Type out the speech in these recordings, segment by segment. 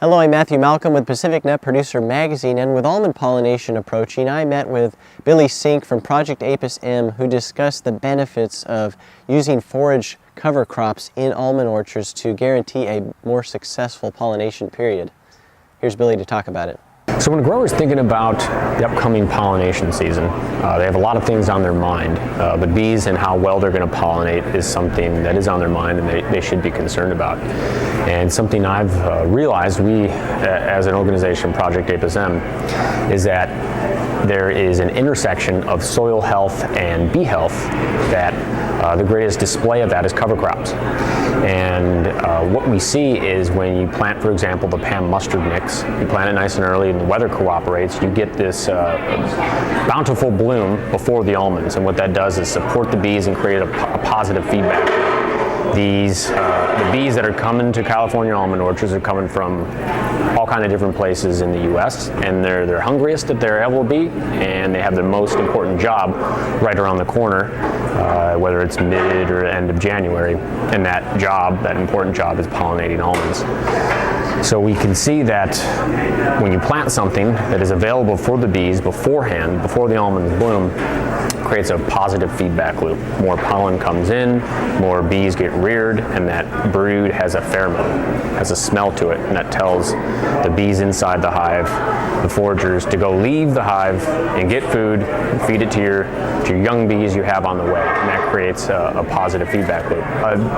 Hello, I'm Matthew Malcolm with Pacific Nut Producer Magazine, and with almond pollination approaching, I met with Billy Synk from Project Apis M, who discussed the benefits of using forage cover crops in almond orchards to guarantee a more successful pollination period. Here's Billy to talk about it. So when a grower's thinking about the upcoming pollination season, they have a lot of things on their mind. The bees and how well they're going to pollinate is something that is on their mind and they should be concerned about. And something I've realized, we as an organization, Project Apis M, is that there is an intersection of soil health and bee health that the greatest display of that is cover crops. And what we see is when you plant, for example, the Pam mustard mix, you plant it nice and early and the weather cooperates, you get this bountiful bloom before the almonds. And what that does is support the bees and create a positive feedback. The bees that are coming to California almond orchards are coming from all kinds of different places in the U.S. and they're hungriest that they're able to be, and they have their most important job right around the corner, whether it's mid or end of January, and that important job is pollinating almonds. So we can see that when you plant something that is available for the bees beforehand, before the almonds bloom, creates a positive feedback loop. More pollen comes in, more bees get reared, and that brood has a pheromone, has a smell to it, and that tells the bees inside the hive, the foragers, to go leave the hive and get food, and feed it to your young bees you have on the way, and that creates a positive feedback loop.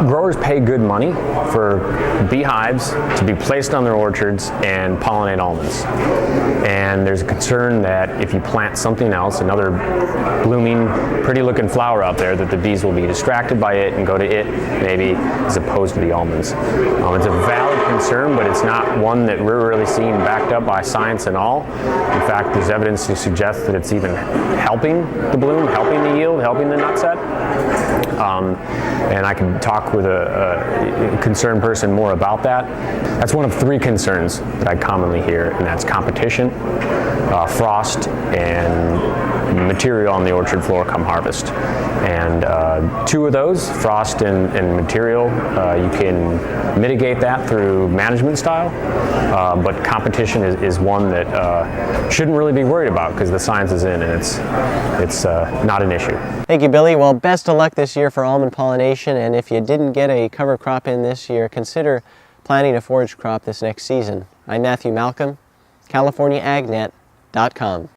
Growers pay good money for beehives to be placed on their orchards and pollinate almonds. And there's a concern that if you plant something else, another blooming, pretty looking flower out there, that the bees will be distracted by it and go to it maybe as opposed to the almonds. It's a valid concern, but it's not one that we're really seeing backed up by science and all. In fact, there's evidence to suggest that it's even helping the bloom, helping the yield, helping the nut set. And I can talk with a concerned person more about that. That's one of three concerns that I commonly hear, and that's competition, frost, and material on the orchard floor come harvest. And two of those, frost and material, you can mitigate that through management style, but competition is one that shouldn't really be worried about because the science is in and it's not an issue. Thank you, Billy. Well, best of luck this year for almond pollination, and if you didn't get a cover crop in this year, consider planting a forage crop this next season. I'm Matthew Malcolm, CaliforniaAgNet.com.